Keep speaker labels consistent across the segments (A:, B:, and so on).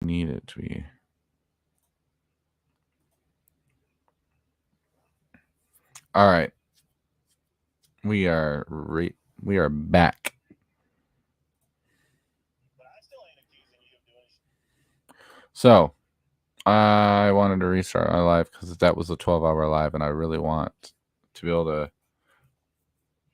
A: need it to be. All right. We are back. So I wanted to restart my live because that was a 12-hour live, and I really want to be able to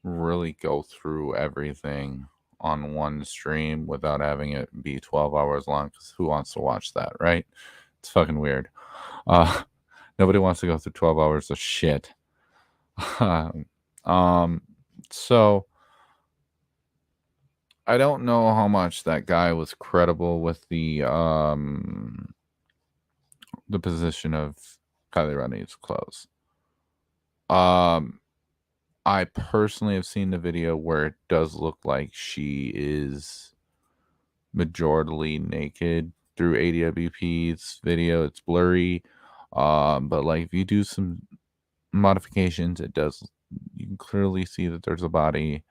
A: really go through everything on one stream without having it be 12 hours long, because who wants to watch that, right? It's fucking weird. Uh, nobody wants to go through 12 hours of shit. um, so I don't know how much that guy was credible with the position of Kylie Rodni's clothes. I personally have seen the video where it does look like she is majorly naked through ADWP's video. It's blurry. But like if you do some modifications, it does, you can clearly see that there's a body.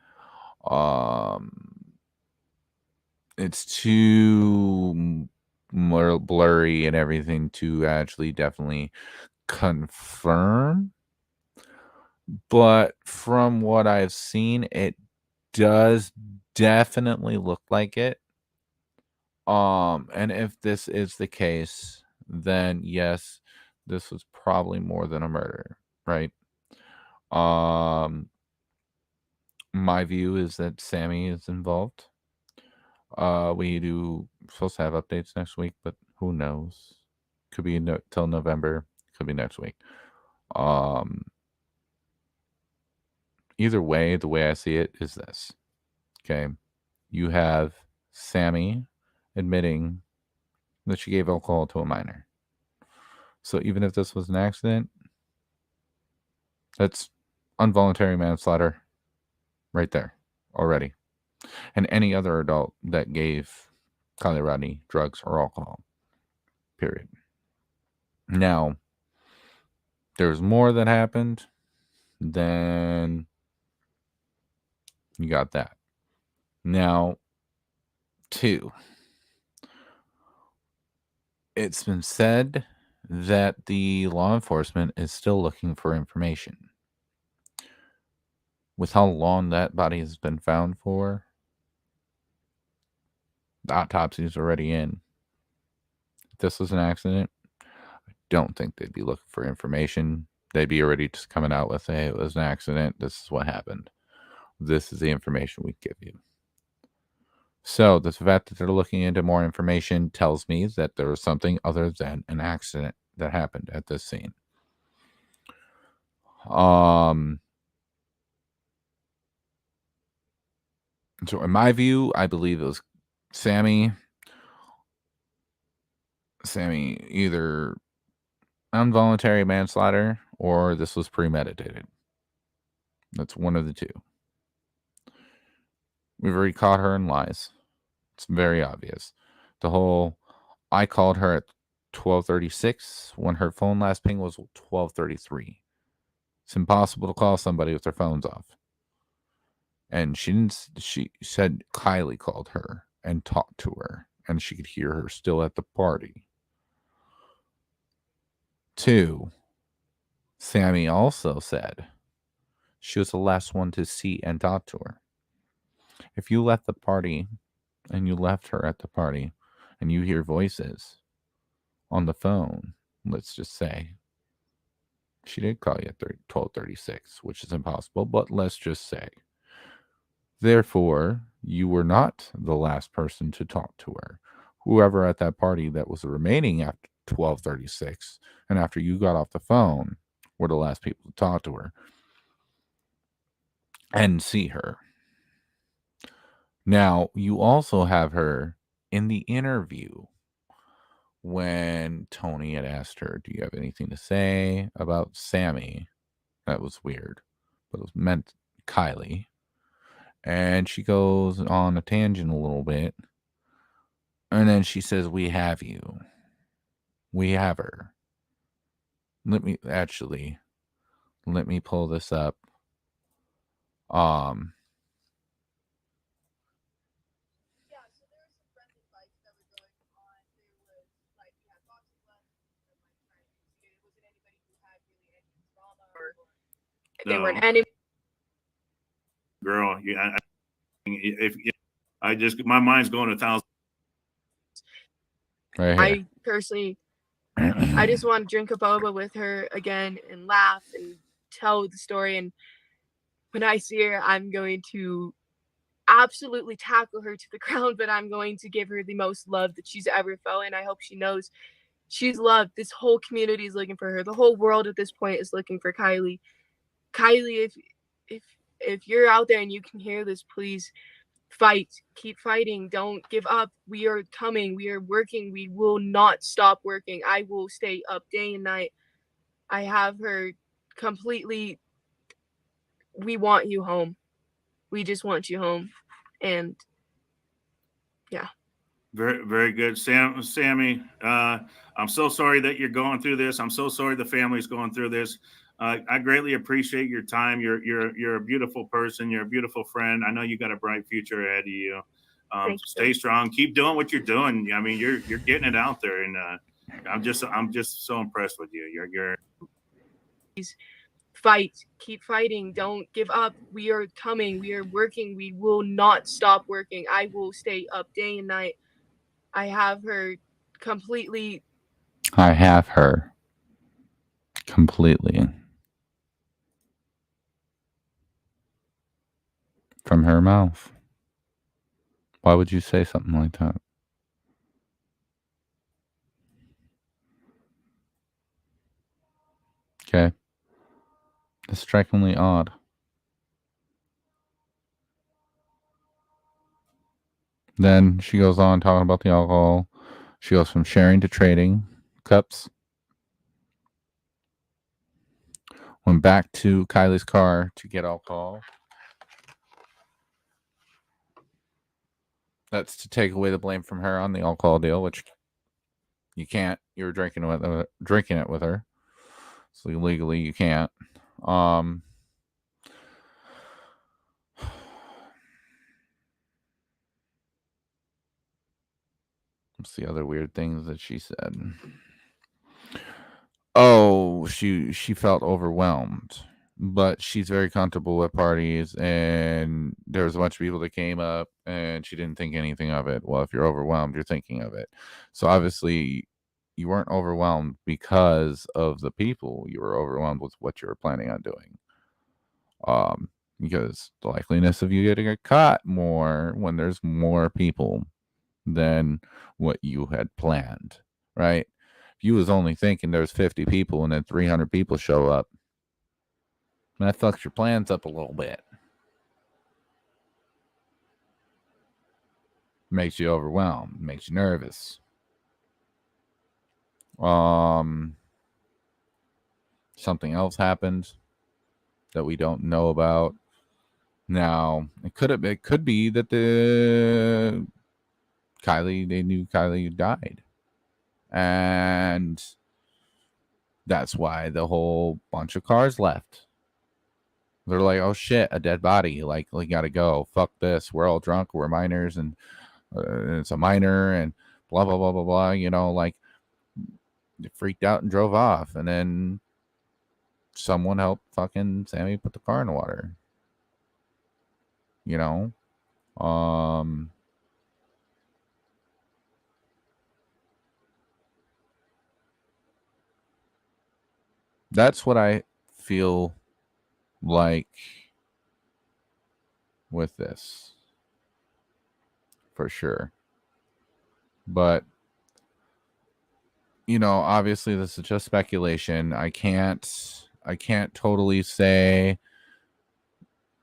A: Um it's too more blurry and everything to actually definitely confirm. But from what I've seen, it does definitely look like it. And if this is the case, then yes, this was probably more than a murder, right? Um, my view is that Sammy is involved. We do supposed to have updates next week, but who knows? Could be till November. Could be next week. Um, Either way, the way I see it is this. Okay, you have Sammy admitting that she gave alcohol to a minor. So even if this was an accident, that's involuntary manslaughter right there already. And any other adult that gave Kylie Rodni drugs or alcohol, period. Now, there's more that happened, then you got that. Now, two, it's been said that the law enforcement is still looking for information. With how long that body has been found for, the autopsy is already in. If this was an accident, I don't think they'd be looking for information. They'd be already just coming out with, hey, it was an accident. This is what happened. This is the information we give you. So the fact that they're looking into more information tells me that there was something other than an accident that happened at this scene. So in my view, I believe it was Sammy either involuntary manslaughter or this was premeditated. That's one of the two. We've already caught her in lies. It's very obvious. The whole, I called her at 12:36 when her phone last ping was 12:33. It's impossible to call somebody with their phones off. And she didn't. She said Kylie called her and talked to her, and she could hear her still at the party. Two, Sammy also said she was the last one to see and talk to her. If you left the party and you left her at the party and you hear voices on the phone, let's just say she did call you at 12:36, which is impossible, but let's just say. Therefore, you were not the last person to talk to her. Whoever at that party that was remaining after 12:36 and after you got off the phone were the last people to talk to her and see her. Now, you also have her in the interview when Tony had asked her, do you have anything to say about Sammy? That was weird, but it was meant Kylie. And she goes on a tangent a little bit. And then she says, we have you. We have her. Let me pull this up. Um,
B: they weren't enemies. Girl, yeah. If I just my mind's going 1,000.
A: Right here.
B: I personally, I just want to drink a boba with her again and laugh and tell the story. And when I see her, I'm going to absolutely tackle her to the ground, but I'm going to give her the most love that she's ever felt. And I hope she knows she's loved. This whole community is looking for her. The whole world at this point is looking for Kiely. Kiely, if if you're out there and you can hear this, please fight. Keep fighting. Don't give up. We are coming. We are working. We will not stop working. I will stay up day and night. I have her completely. We want you home. We just want you home. And yeah.
C: Very, very good, Sammy. I'm so sorry that you're going through this. I'm so sorry the family's going through this. I greatly appreciate your time. You're a beautiful person. You're a beautiful friend. I know you got a bright future ahead of you. Stay strong. Keep doing what you're doing. I mean, you're getting it out there, and I'm just so impressed with you. You're
B: fight. Keep fighting. Don't give up. We are coming. We are working. We will not stop working. I will stay up day and night. I have her completely.
A: I have her completely. From her mouth. Why would you say something like that? Okay. It's strikingly odd. Then she goes on talking about the alcohol. She goes from sharing to trading cups. Went back to Kiely's car to get alcohol. That's to take away the blame from her on the alcohol deal, which you can't. You were drinking it with her, so legally you can't. What's the other weird things that she said? Oh, she felt overwhelmed, but she's very comfortable at parties, and there was a bunch of people that came up, and she didn't think anything of it. Well, if you're overwhelmed, you're thinking of it. So obviously, you weren't overwhelmed because of the people. You were overwhelmed with what you were planning on doing. Because the likeliness of you getting caught more when there's more people than what you had planned, right? If you was only thinking there's 50 people and then 300 people show up, that fucks your plans up a little bit. Makes you overwhelmed, makes you nervous. Something else happened that we don't know about. Now, it could be that they knew Kiely died. And that's why the whole bunch of cars left. They're like, oh shit, a dead body. Like, we gotta go. Fuck this. We're all drunk. We're minors, and it's a minor, and blah, blah, blah, blah, blah. You know, like, they freaked out and drove off. And then someone helped fucking Sammy put the car in the water. You know? That's what I feel like with this, for sure. But you know, obviously this is just speculation. I can't totally say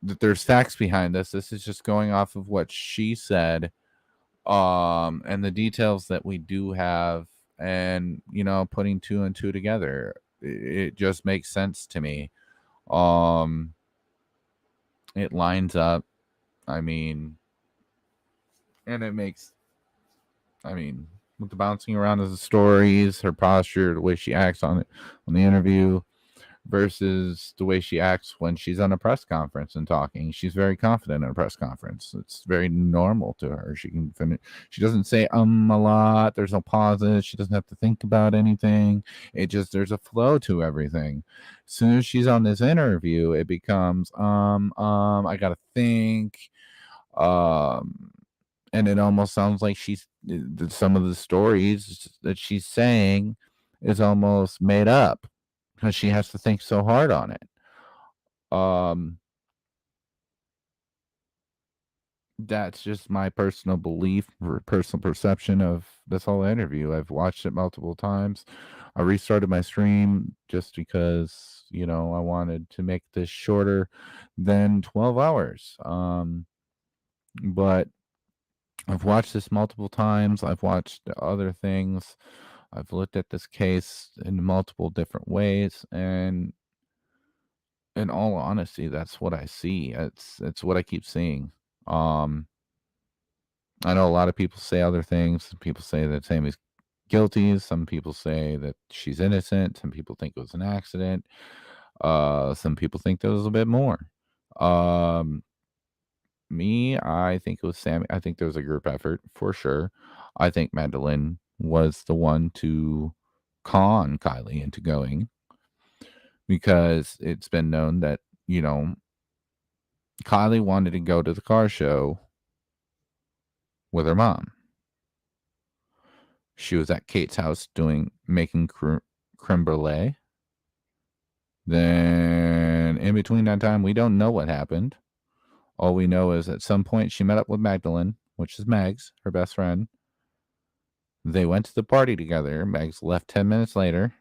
A: that there's facts behind this. This is just going off of what she said, and the details that we do have, and you know, putting two and two together, it just makes sense to me. It lines up. I mean, and it makes, I mean, with the bouncing around of the stories, her posture, the way she acts on it, on the interview, versus the way she acts when she's on a press conference and talking. She's very confident in a press conference. It's very normal to her. She can finish. She doesn't say a lot. There's no pauses. She doesn't have to think about anything. It just there's a flow to everything. As soon as she's on this interview, it becomes I gotta think. Um and it almost sounds like some of the stories that she's saying is almost made up because she has to think so hard on it. That's just my personal belief or personal perception of this whole interview. I've watched it multiple times. I restarted my stream just because, I wanted to make this shorter than 12 hours. But I've watched this multiple times. I've watched other things. I've looked at this case in multiple different ways, and in all honesty, that's what I see. It's what I keep seeing. Um, I know a lot of people say other things. People say that Sammy's guilty. Some people say that she's innocent. Some people think it was an accident. Some people think there was a bit more. Um, I think it was Sammy. I think there was a group effort for sure. I think Magdalene was the one to con Kylie into going because it's been known that, Kylie wanted to go to the car show with her mom. She was at Kate's house making creme brulee. Then in between that time, we don't know what happened. All we know is at some point she met up with Magdalene, which is Megs, her best friend. They went to the party together. Megs left 10 minutes later.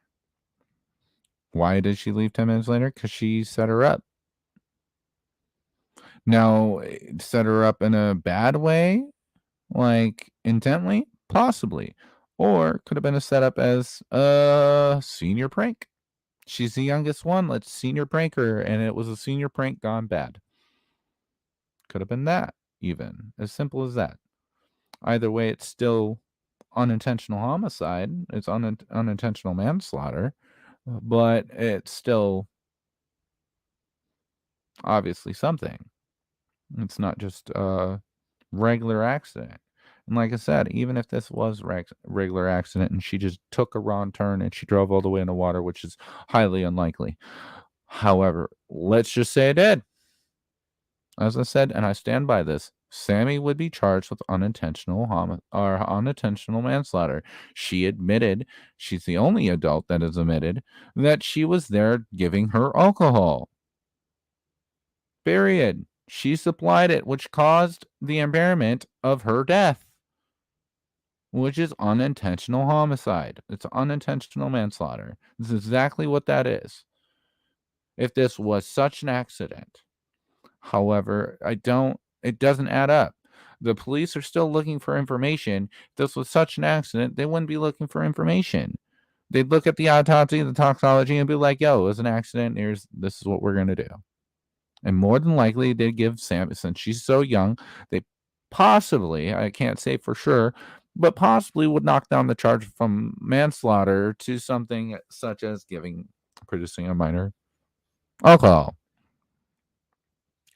A: Why did she leave 10 minutes later? Because she set her up. Now, set her up in a bad way, like intently, possibly. Or could have been a setup as a senior prank. She's the youngest one. Let's senior prank her. And it was a senior prank gone bad. Could have been that, even. As simple as that. Either way, it's still unintentional homicide. It's unintentional manslaughter. But it's still obviously something. It's not just a regular accident. And like I said, even if this was regular accident and she just took a wrong turn and she drove all the way in the water, which is highly unlikely. However, let's just say it did. As I said, and I stand by this, Sammy would be charged with unintentional manslaughter. She admitted, she's the only adult that has admitted, that she was there giving her alcohol. Period. She supplied it, which caused the impairment of her death, which is unintentional homicide. It's unintentional manslaughter. This is exactly what that is. If this was such an accident, however, it doesn't add up. The police are still looking for information. If this was such an accident, they wouldn't be looking for information. They'd look at the autopsy, the toxicology, and be like, yo, it was an accident. This is what we're going to do. And more than likely, they'd give Sam, since she's so young, they possibly, I can't say for sure, but possibly would knock down the charge from manslaughter to something such as producing a minor alcohol.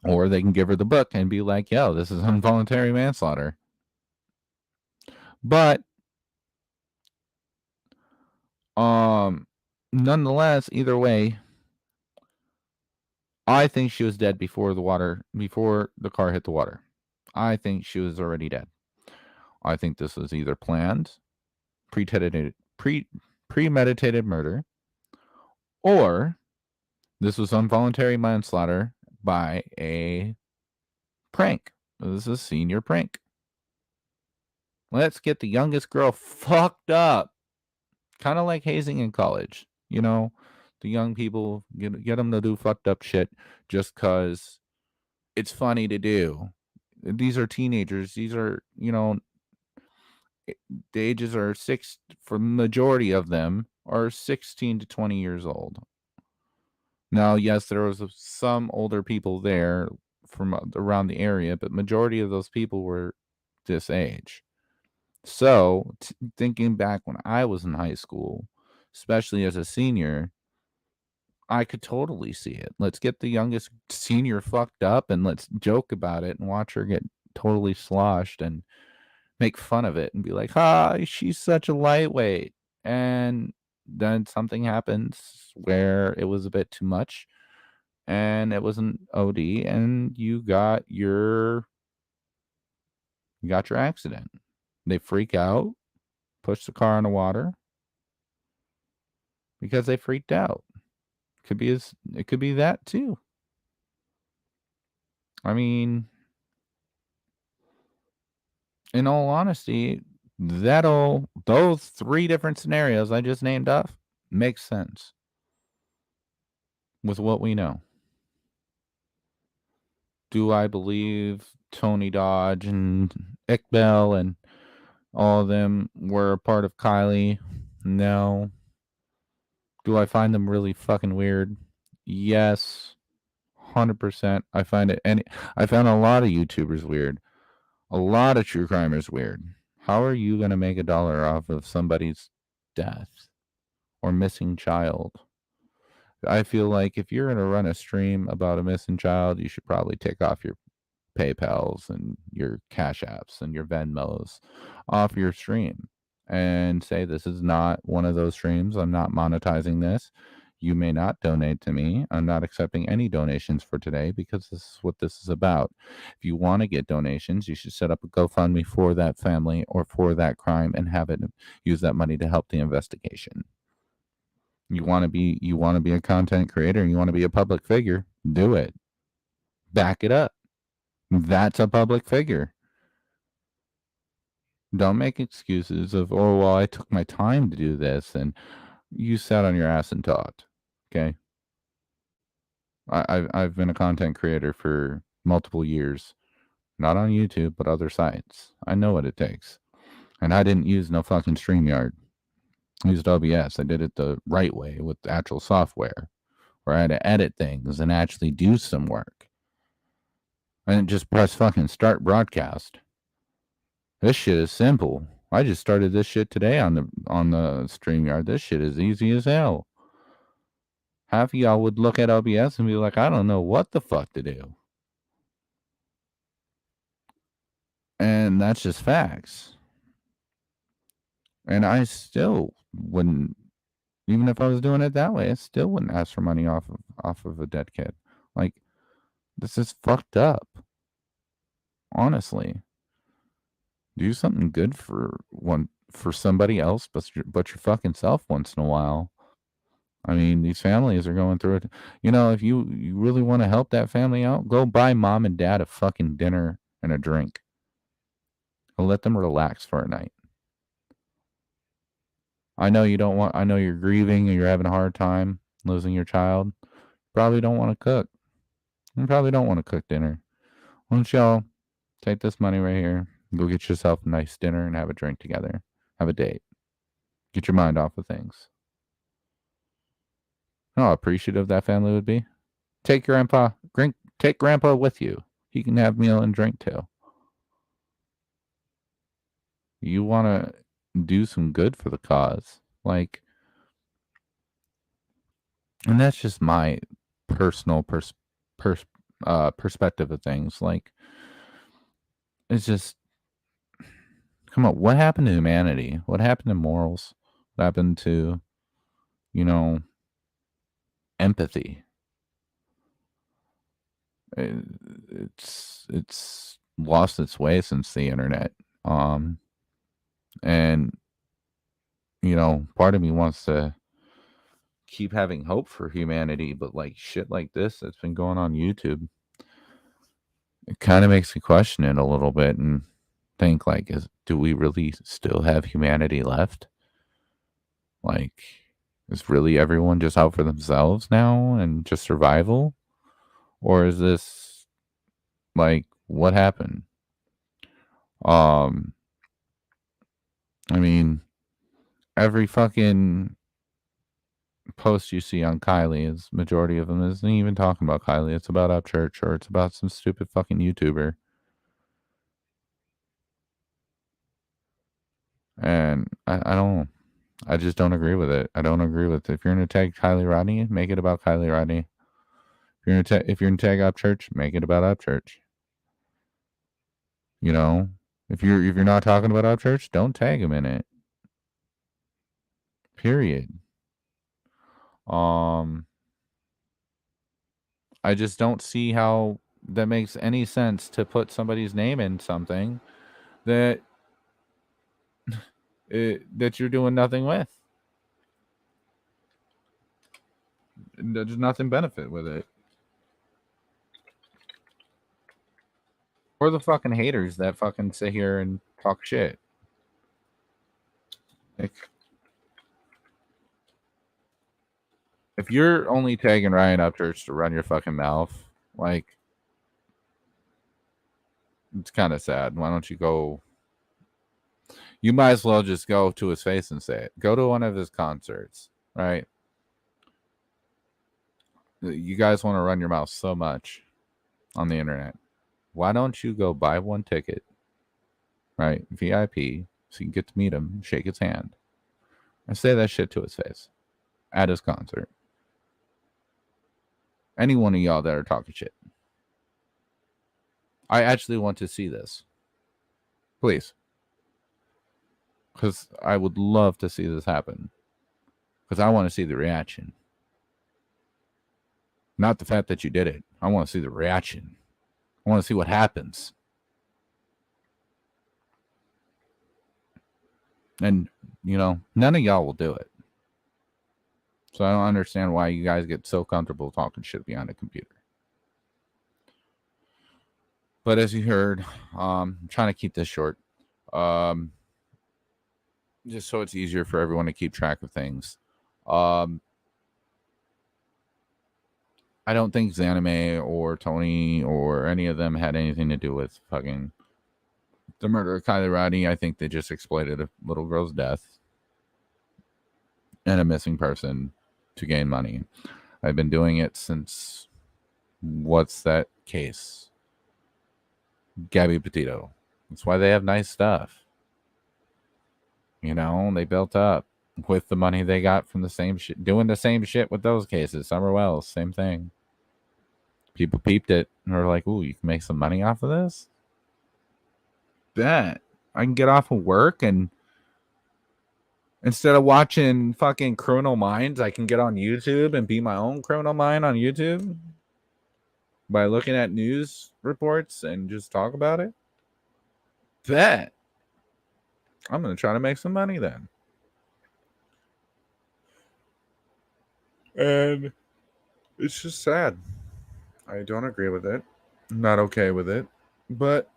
A: Or they can give her the book and be like, yo, this is involuntary manslaughter. But nonetheless, either way, I think she was dead before the car hit the water. I think she was already dead. I think this was either planned, premeditated murder, or this was involuntary manslaughter by a prank. This is a senior prank. Let's get the youngest girl fucked up. Kind of like hazing in college. The young people, get them to do fucked up shit just because it's funny to do. These are teenagers. These are, the ages are for the majority of them are 16 to 20 years old. Now, yes, there was some older people there from around the area, but majority of those people were this age. So, thinking back when I was in high school, especially as a senior, I could totally see it. Let's get the youngest senior fucked up and let's joke about it and watch her get totally sloshed and make fun of it and be like, "Ah, she's such a lightweight." And then something happens where it was a bit too much and it was an OD and you got your accident. They freak out, push the car in the water because they freaked out. It could be that too. I mean, in all honesty, those three different scenarios I just named off makes sense with what we know. Do I believe Tony Dodge and Iqbal and all of them were a part of Kylie? No. Do I find them really fucking weird? Yes. 100%. I found a lot of YouTubers weird. A lot of true crimers weird. How are you going to make $1 off of somebody's death or missing child? I feel like if you're going to run a stream about a missing child, you should probably take off your PayPals and your Cash Apps and your Venmos off your stream and say, this is not one of those streams. I'm not monetizing this. You may not donate to me. I'm not accepting any donations for today because this is what this is about. If you want to get donations, you should set up a GoFundMe for that family or for that crime and have it use that money to help the investigation. You want to be a content creator and you want to be a public figure, do it. Back it up. That's a public figure. Don't make excuses of, oh, well, I took my time to do this and you sat on your ass and talked. Okay. I've been a content creator for multiple years, not on YouTube, but other sites. I know what it takes. And I didn't use no fucking StreamYard. I used OBS. I did it the right way with the actual software where I had to edit things and actually do some work. I didn't just press fucking start broadcast. This shit is simple. I just started this shit today on the StreamYard. This shit is easy as hell. Half of y'all would look at OBS and be like, I don't know what the fuck to do. And that's just facts. And I still wouldn't, even if I was doing it that way, I still wouldn't ask for money off of a dead kid. Like, this is fucked up. Honestly. Do something good for somebody else, but your fucking self once in a while. I mean, these families are going through it. You know, if you really want to help that family out, go buy mom and dad a fucking dinner and a drink. Or let them relax for a night. I know you're grieving and you're having a hard time losing your child. Probably don't want to cook. You probably don't want to cook dinner. Why don't y'all take this money right here, go get yourself a nice dinner and have a drink together. Have a date. Get your mind off of things. How appreciative that family would be. Take grandpa with you. He can have meal and drink too. You want to do some good for the cause. Like, and that's just my personal perspective of things. Like, it's just, come on, what happened to humanity? What happened to morals? What happened to, empathy? It's lost its way since the internet. And part of me wants to keep having hope for humanity, but like shit like this that's been going on YouTube, it kind of makes me question it a little bit and think like, do we really still have humanity left? Like, is really everyone just out for themselves now and just survival? Or is this like what happened? I mean, every fucking post you see on Kylie is majority of them isn't even talking about Kylie. It's about Upchurch or it's about some stupid fucking YouTuber. And I don't know. I just don't agree with it. I don't agree with it. If you're gonna tag Kiely Rodni, make it about Kiely Rodni. If you're gonna tag Upchurch, make it about Upchurch. You know, if you're not talking about Upchurch, don't tag him in it. Period. I just don't see how that makes any sense to put somebody's name in something that that you're doing nothing with. There's nothing benefit with it. Or the fucking haters that fucking sit here and talk shit. Like, if you're only tagging Ryan Upchurch to run your fucking mouth, like, it's kind of sad. Why don't you go? You might as well just go to his face and say it. Go to one of his concerts, right? You guys want to run your mouth so much on the internet. Why don't you go buy one ticket, right? VIP, so you can get to meet him, shake his hand, and say that shit to his face at his concert. Any one of y'all that are talking shit. I actually want to see this. Please. Because I would love to see this happen. Because I want to see the reaction. Not the fact that you did it. I want to see the reaction. I want to see what happens. And, you know, none of y'all will do it. So I don't understand why you guys get so comfortable talking shit behind a computer. But as you heard, I'm trying to keep this short. Just so it's easier for everyone to keep track of things. I don't think Zanime or Tony or any of them had anything to do with fucking the murder of Kiely Rodni. I think they just exploited a little girl's death and a missing person to gain money. I've been doing it since, what's that case? Gabby Petito. That's why they have nice stuff. You know, they built up with the money they got from the same shit, doing the same shit with those cases. Summer Wells, same thing. People peeped it and were like, ooh, you can make some money off of this? Bet. I can get off of work and instead of watching fucking Criminal Minds, I can get on YouTube and be my own criminal mind on YouTube by looking at news reports and just talk about it. Bet. I'm going to try to make some money then. And it's just sad. I don't agree with it. I'm not okay with it. But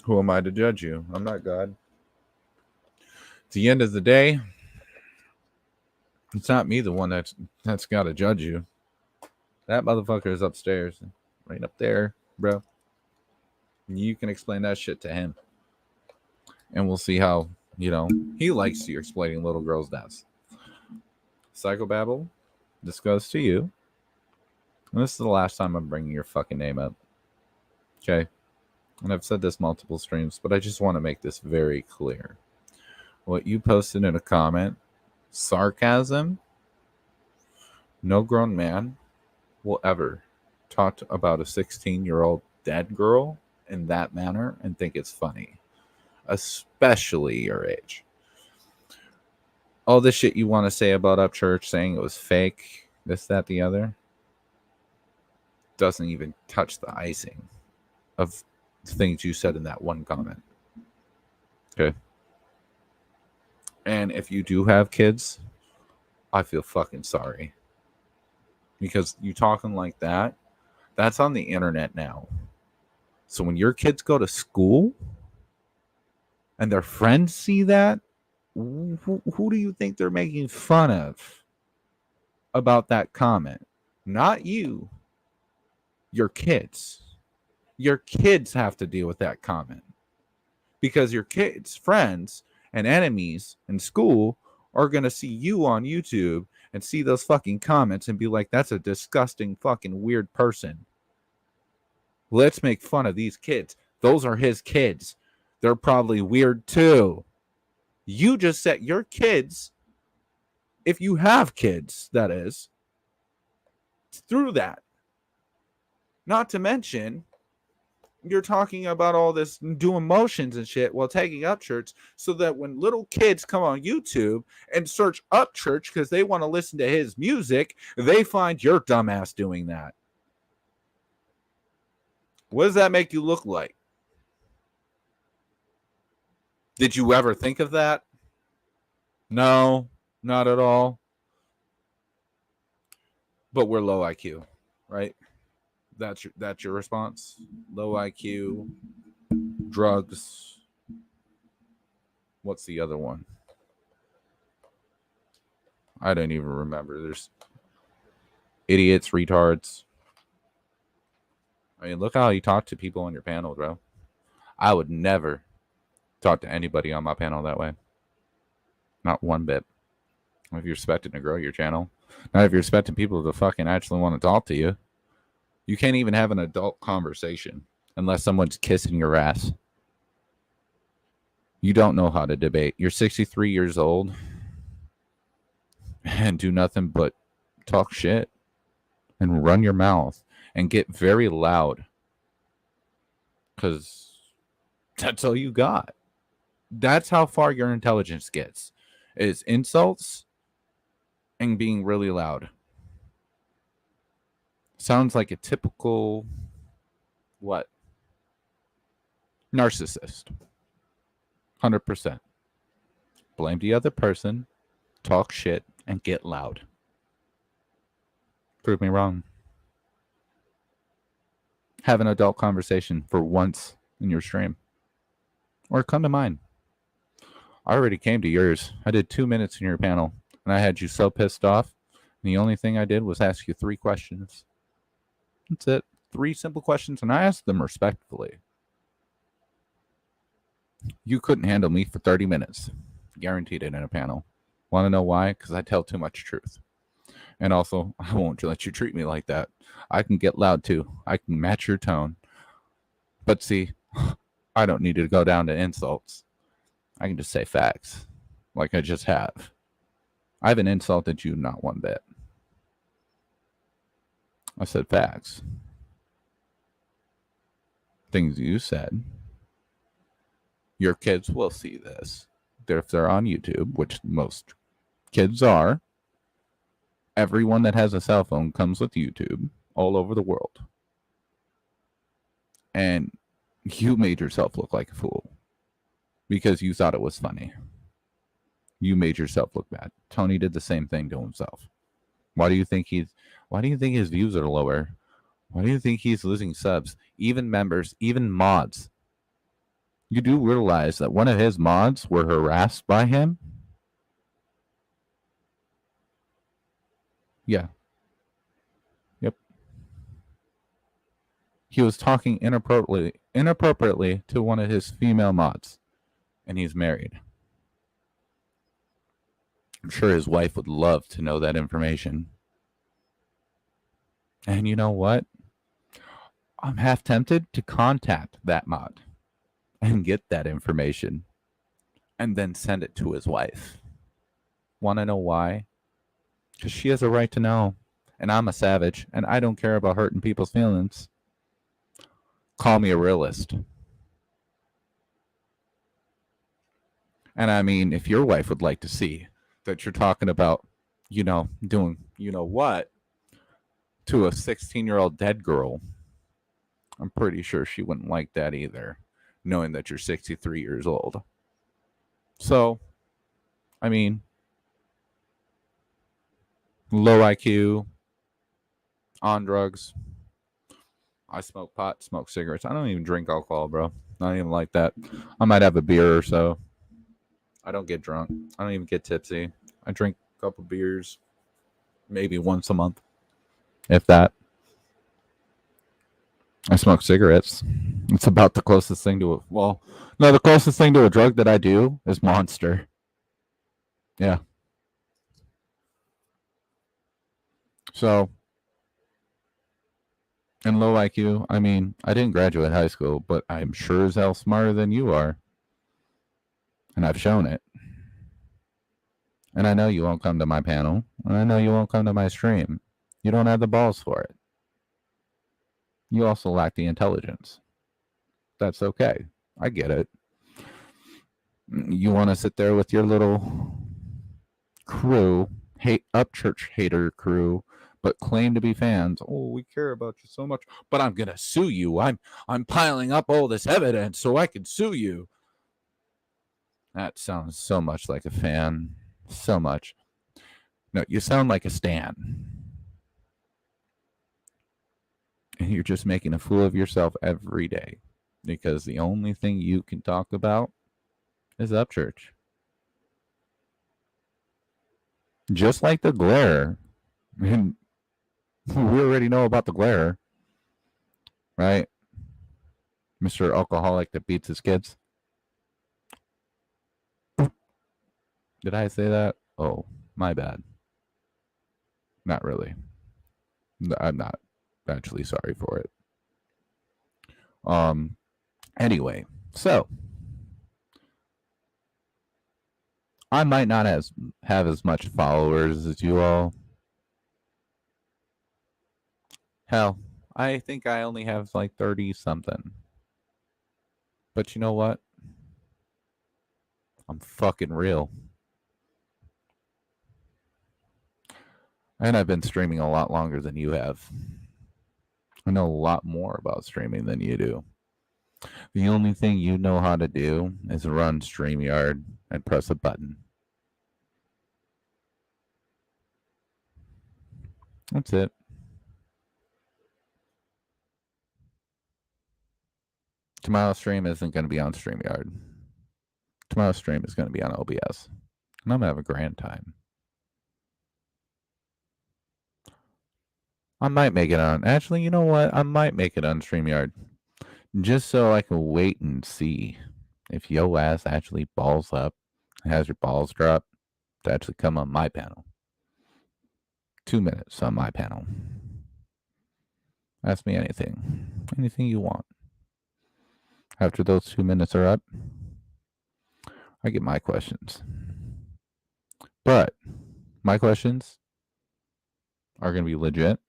A: who am I to judge you? I'm not God. At the end of the day, it's not me the one that's got to judge you. That motherfucker is upstairs. Right up there, bro. You can explain that shit to him. And we'll see how, you know, he likes you exploiting little girls' deaths. Psychobabble, this goes to you. And this is the last time I'm bringing your fucking name up. Okay? And I've said this multiple streams, but I just want to make this very clear. What you posted in a comment, sarcasm, no grown man will ever talk about a 16-year-old dead girl in that manner and think it's funny. Especially your age. All the shit you want to say about Upchurch, saying it was fake, this, that, the other, doesn't even touch the icing of things you said in that one comment. Okay. And if you do have kids, I feel fucking sorry. Because you talking like that, that's on the internet now. So when your kids go to school and their friends see that, who do you think they're making fun of about that comment? Not you. Your kids. Your kids have to deal with that comment. Because your kids' friends and enemies in school are going to see you on YouTube and see those fucking comments and be like, that's a disgusting fucking weird person. Let's make fun of these kids. Those are his kids. They're probably weird too. You just set your kids if you have kids, that is, through that. Not to mention, you're talking about all this doing motions and shit while tagging up church, so that when little kids come on YouTube and search up church because they want to listen to his music, they find your dumbass doing that. What does that make you look like? Did you ever think of that? No, not at all. But we're low IQ, right? That's your response. Low IQ, drugs. What's the other one? I don't even remember. There's idiots, retards. I mean, look how you talk to people on your panel, bro. I would never talk to anybody on my panel that way. Not one bit. If you're expecting to grow your channel, not if you're expecting people to fucking actually want to talk to you. You can't even have an adult conversation unless someone's kissing your ass. You don't know how to debate. You're 63 years old and do nothing but talk shit and run your mouth and get very loud because that's all you got. That's how far your intelligence gets, is insults and being really loud. Sounds like a typical, what? Narcissist. 100%. Blame the other person, talk shit, and get loud. Prove me wrong. Have an adult conversation for once in your stream. Or come to mine. I already came to yours. I did 2 minutes in your panel, and I had you so pissed off. And the only thing I did was ask you 3 questions. That's it. 3 simple questions, and I asked them respectfully. You couldn't handle me for 30 minutes. Guaranteed it in a panel. Want to know why? Because I tell too much truth. And also, I won't let you treat me like that. I can get loud too. I can match your tone. But see, I don't need to go down to insults. I can just say facts, like I just have. I haven't insulted you not one bit. I said facts. Things you said. Your kids will see this. If they're on YouTube, which most kids are, everyone that has a cell phone comes with YouTube all over the world. And you made yourself look like a fool because you thought it was funny. You made yourself look bad. Tony did the same thing to himself. Why do you think his views are lower? Why do you think he's losing subs? Even members, even mods. You do realize that one of his mods were harassed by him? Yeah. Yep. He was talking inappropriately to one of his female mods, and he's married. I'm sure his wife would love to know that information. And you know what? I'm half tempted to contact that mod and get that information and then send it to his wife. Want to know why? Because she has a right to know. And I'm a savage, and I don't care about hurting people's feelings. Call me a realist. And I mean, if your wife would like to see that you're talking about, doing, what, to a 16-year-old dead girl, I'm pretty sure she wouldn't like that either, knowing that you're 63 years old. So, I mean, low IQ, on drugs. I smoke pot, smoke cigarettes. I don't even drink alcohol, bro. Not even like that. I might have a beer or so. I don't get drunk. I don't even get tipsy. I drink a couple beers maybe once a month, if that. I smoke cigarettes. It's about the closest thing to the closest thing to a drug that I do is Monster. Yeah. So, and low IQ, I mean, I didn't graduate high school, but I'm sure as hell smarter than you are. And I've shown it. And I know you won't come to my panel. And I know you won't come to my stream. You don't have the balls for it. You also lack the intelligence. That's okay. I get it. You want to sit there with your little crew, Upchurch hater crew, but claim to be fans. Oh, we care about you so much, but I'm gonna sue you. I'm piling up all this evidence so I can sue you. That sounds so much like a fan. So much. No, you sound like a stan. And you're just making a fool of yourself every day because the only thing you can talk about is Upchurch. Just like the glare. And we already know about the glare, right? Mr. Alcoholic that beats his kids. Did I say that? Oh, my bad. Not really. I'm not actually sorry for it. Anyway, so I might not have as much followers as you all. Hell, I think I only have like 30 something. But you know what? I'm fucking real. And I've been streaming a lot longer than you have. I know a lot more about streaming than you do. The only thing you know how to do is run StreamYard and press a button. That's it. Tomorrow's stream isn't going to be on StreamYard. Tomorrow's stream is going to be on OBS. And I'm going to have a grand time. I might make it on. Actually, you know what? I might make it on StreamYard. Just so I can wait and see if yo ass actually balls up and has your balls drop to actually come on my panel. 2 minutes on my panel. Ask me anything. Anything you want. After those 2 minutes are up, I get my questions. But my questions are going to be legit.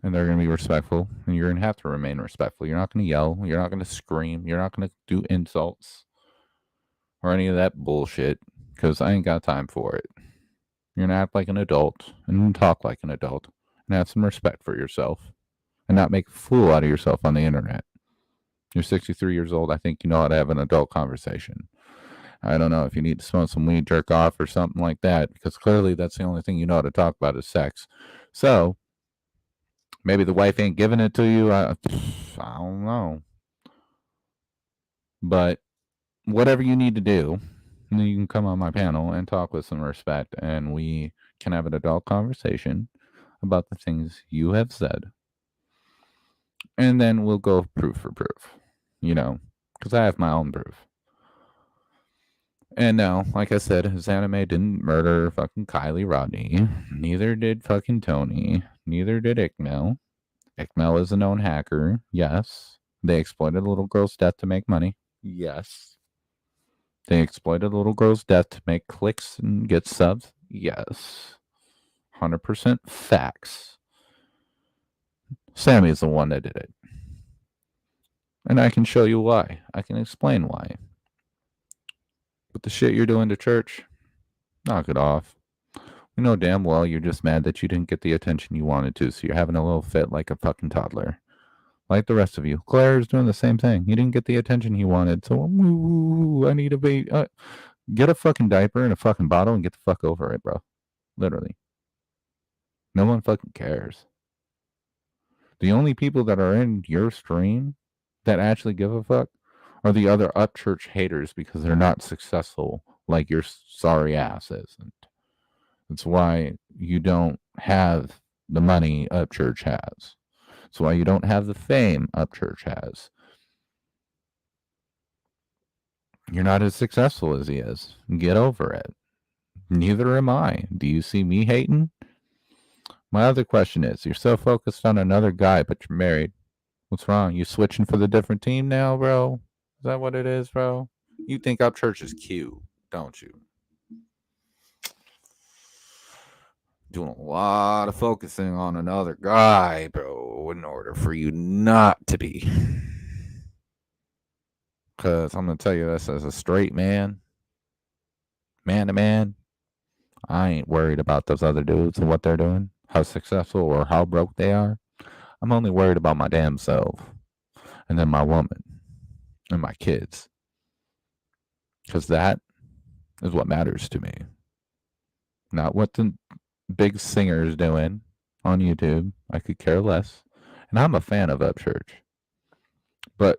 A: And they're going to be respectful. And you're going to have to remain respectful. You're not going to yell. You're not going to scream. You're not going to do insults or any of that bullshit because I ain't got time for it. You're going to act like an adult and talk like an adult and have some respect for yourself and not make a fool out of yourself on the internet. You're 63 years old. I think you know how to have an adult conversation. I don't know if you need to smoke some weed, jerk off, or something like that, because clearly that's the only thing you know how to talk about is sex. So maybe the wife ain't giving it to you. I don't know. But whatever you need to do, then you can come on my panel and talk with some respect, and we can have an adult conversation about the things you have said. And then we'll go proof for proof, because I have my own proof. And now, like I said, his anime didn't murder fucking Kiely Rodni. Neither did fucking Tony. Neither did Ikmel. Ikmel is a known hacker. Yes. They exploited a little girl's death to make money. Yes. They exploited a little girl's death to make clicks and get subs. Yes. 100% facts. Sammy is the one that did it. And I can show you why. I can explain why. But the shit you're doing to church, knock it off. You know damn well you're just mad that you didn't get the attention you wanted to, so you're having a little fit like a fucking toddler. Like the rest of you. Claire is doing the same thing. He didn't get the attention he wanted, so I need a baby. Get a fucking diaper and a fucking bottle and get the fuck over it, bro. Literally. No one fucking cares. The only people that are in your stream that actually give a fuck are the other Upchurch haters because they're not successful like your sorry ass isn't. That's why you don't have the money Upchurch has. That's why you don't have the fame Upchurch has. You're not as successful as he is. Get over it. Neither am I. Do you see me hating? My other question is, you're so focused on another guy, but you're married. What's wrong? You switching for the different team now, bro? Is that what it is, bro? You think Upchurch is cute, don't you? doing a lot of focusing on another guy, bro, in order for you not to be. Because I'm going to tell you this as a straight man to man, I ain't worried about those other dudes and what they're doing, how successful or how broke they are. I'm only worried about my damn self and then my woman and my kids. Because that is what matters to me. Not what the big singer is doing on YouTube. I could care less. And I'm a fan of Upchurch. But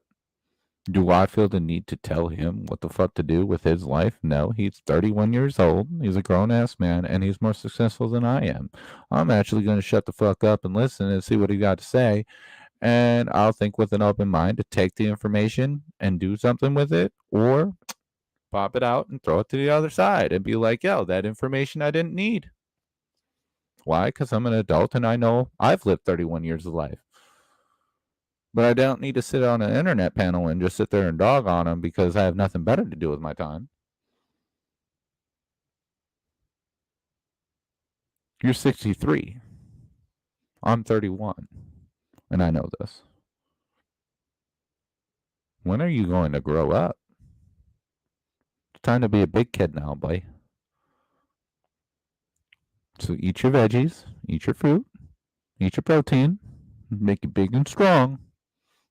A: do I feel the need to tell him what the fuck to do with his life? No, he's 31 years old. He's a grown ass man and he's more successful than I am. I'm actually going to shut the fuck up and listen and see what he got to say. And I'll think with an open mind to take the information and do something with it or pop it out and throw it to the other side and be like, yo, that information I didn't need. Why? Because I'm an adult and I know I've lived 31 years of life. But I don't need to sit on an internet panel and just sit there and dog on them because I have nothing better to do with my time. You're 63. I'm 31. And I know this. When are you going to grow up? It's time to be a big kid now, boy. So eat your veggies, eat your fruit, eat your protein, make you big and strong,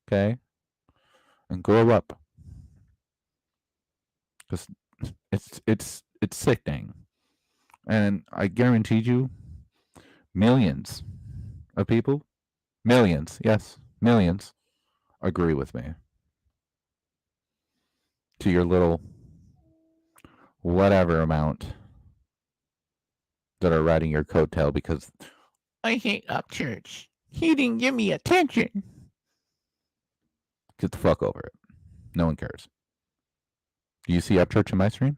A: okay? And grow up. Because it's sickening. And I guarantee you, millions of people, millions, yes, millions, agree with me. To your little whatever amount that are riding your coattail because I hate Upchurch. He didn't give me attention. Get the fuck over it. No one cares. Do you see Upchurch in my stream?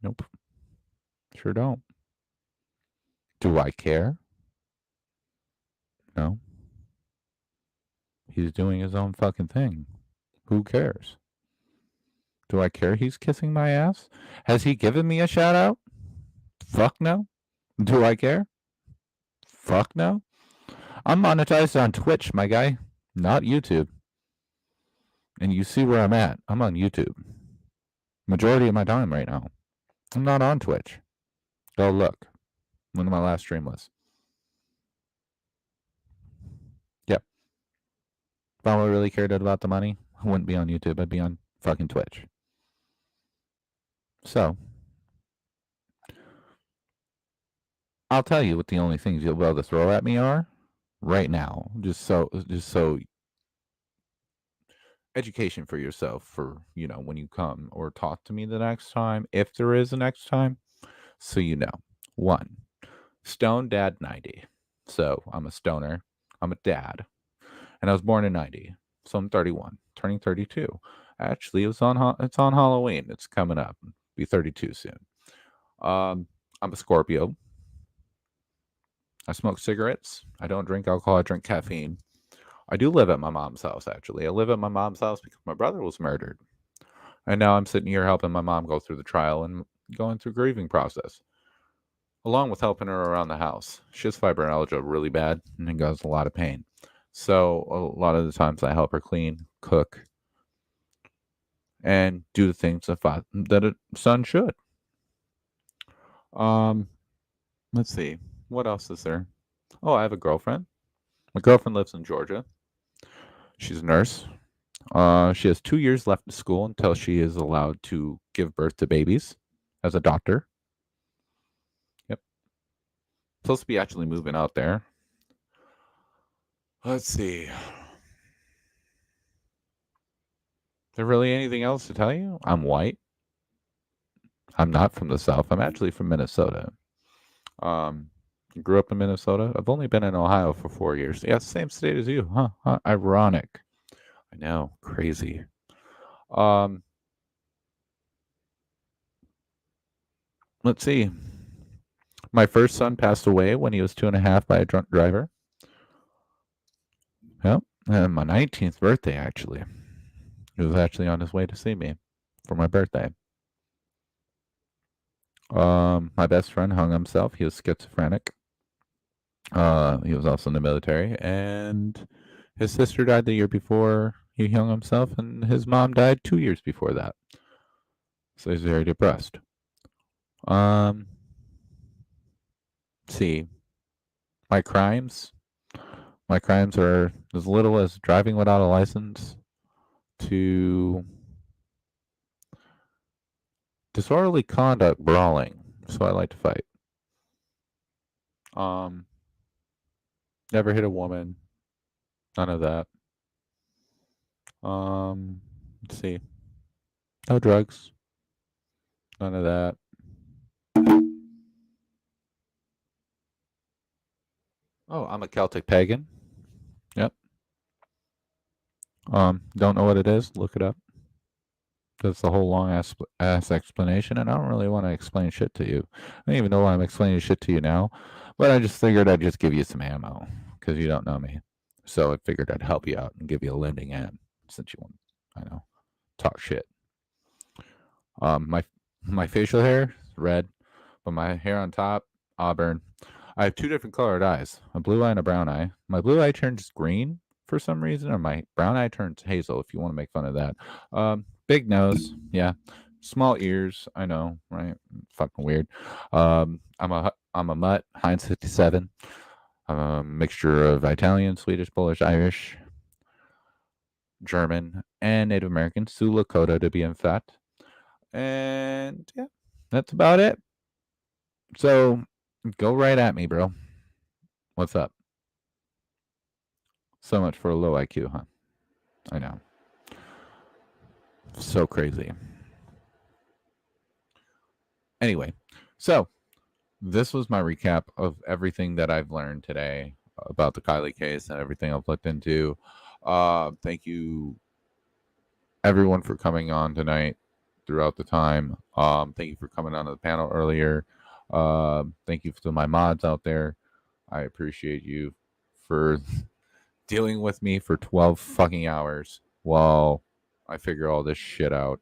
A: Nope. Sure don't. Do I care? No. He's doing his own fucking thing. Who cares? Do I care he's kissing my ass? Has he given me a shout out? Fuck no. Do I care? Fuck no. I'm monetized on Twitch, my guy, not YouTube. And you see where I'm at. I'm on YouTube. Majority of my time right now. I'm not on Twitch. Go look when my last stream was. Yep. If I really cared about the money, I wouldn't be on YouTube. I'd be on fucking Twitch. So, I'll tell you what the only things you'll be able to throw at me are right now. Just so education for yourself for, when you come or talk to me the next time, if there is a next time, so you know. 1, Stone Dad 90. So I'm a stoner. I'm a dad. And I was born in 90. So I'm 31, turning 32. Actually, it's on Halloween. It's coming up. Be 32 soon. I'm a Scorpio. I smoke cigarettes. I don't drink alcohol. I drink caffeine. I do live at my mom's house, actually. I live at my mom's house because my brother was murdered. And now I'm sitting here helping my mom go through the trial and going through grieving process, along with helping her around the house. She has fibromyalgia really bad and has a lot of pain. So a lot of the times I help her clean, cook, and do the things that a son should. Let's see. What else is there? Oh, I have a girlfriend. My girlfriend lives in Georgia. She's a nurse. She has 2 years left of school until she is allowed to give birth to babies as a doctor. Yep. Supposed to be actually moving out there. Let's see. Is there really anything else to tell you? I'm white. I'm not from the South. I'm actually from Minnesota. Grew up in Minnesota. I've only been in Ohio for 4 years. Yeah, same state as you, huh? Ironic. I know, crazy. Let's see. My first son passed away when he was 2.5 by a drunk driver. Yep. And my 19th birthday, actually. He was actually on his way to see me for my birthday. My best friend hung himself. He was schizophrenic. He was also in the military, and his sister died the year before he hung himself, and his mom died 2 years before that. So he's very depressed. Um, see, my crimes. My crimes are as little as driving without a license to disorderly conduct, brawling. So I like to fight. Um, Never hit a woman. None of that. Let's see. No drugs. None of that. Oh, I'm a Celtic pagan. Yep. Don't know what it is? Look it up. That's the whole long ass explanation, and I don't really want to explain shit to you. I don't even know why I'm explaining shit to you now, but I just figured I'd just give you some ammo because you don't know me. So I figured I'd help you out and give you a lending hand since you want, I know, talk shit. My facial hair is red, but my hair on top auburn. I have two different colored eyes, a blue eye and a brown eye. My blue eye turns green for some reason, or my brown eye turns hazel. If you want to make fun of that, big nose, yeah, small ears. I know, right? Fucking weird. I'm a mutt, Heinz 57. I'm a mixture of Italian, Swedish, Polish, Irish, German, and Native American, Sioux Lakota to be in fact. And yeah, that's about it. So go right at me, bro. What's up? So much for a low IQ, huh? I know. So crazy. Anyway, so this was my recap of everything that I've learned today about the Kiely case and everything I've looked into. Thank you, everyone, for coming on tonight throughout the time. Thank you for coming on to the panel earlier. Thank you to my mods out there. I appreciate you for dealing with me for 12 fucking hours while I figure all this shit out.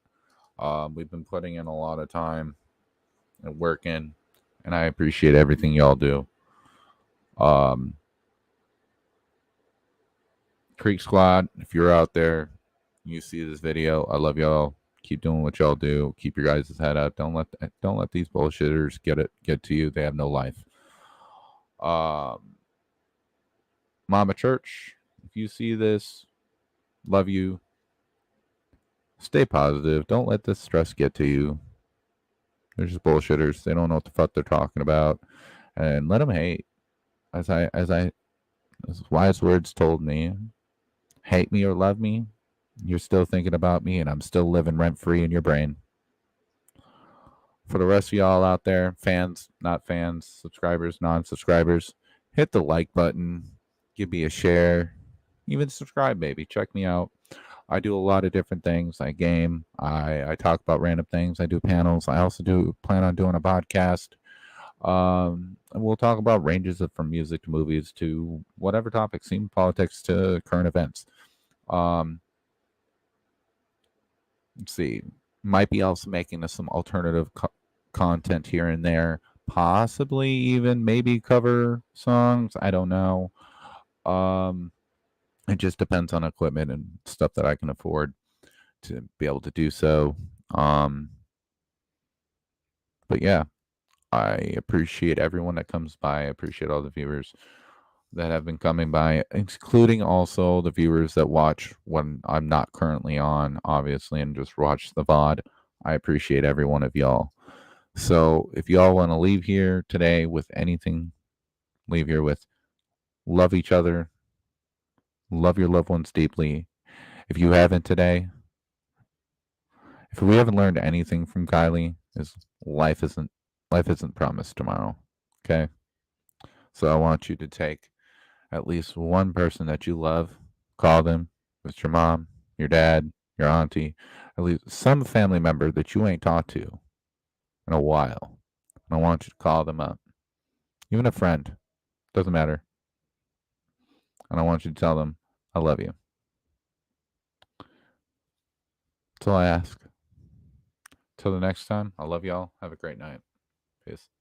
A: We've been putting in a lot of time and working, and I appreciate everything y'all do. Um, Creek Squad, if you're out there, you see this video, I love y'all. Keep doing what y'all do. Keep your guys' head up. Don't let these bullshitters get to you. They have no life. Mama Church, if you see this, love you. Stay positive. Don't let this stress get to you. They're just bullshitters. They don't know what the fuck they're talking about, and let them hate. As wise words told me, hate me or love me, you're still thinking about me, and I'm still living rent free in your brain. For the rest of y'all out there, fans, not fans, subscribers, non-subscribers, hit the like button, give me a share, even subscribe, baby. Check me out. I do a lot of different things. I game. I talk about random things. I do panels. I also do plan on doing a podcast. And we'll talk about ranges of from music to movies to whatever topics, even politics to current events. Let's see. Might be also making some alternative content here and there. Possibly even maybe cover songs. I don't know. Um, it just depends on equipment and stuff that I can afford to be able to do so. But yeah, I appreciate everyone that comes by. I appreciate all the viewers that have been coming by, including also the viewers that watch when I'm not currently on, obviously, and just watch the VOD. I appreciate every one of y'all. So if y'all want to leave here today with anything, leave here with love each other, love your loved ones deeply. If you haven't today, if we haven't learned anything from Kylie, is life isn't promised tomorrow. Okay? So I want you to take at least one person that you love, call them. If it's your mom, your dad, your auntie, at least some family member that you ain't talked to in a while. And I want you to call them up. Even a friend. Doesn't matter. And I want you to tell them, I love you. That's all I ask. Till the next time, I love y'all. Have a great night. Peace.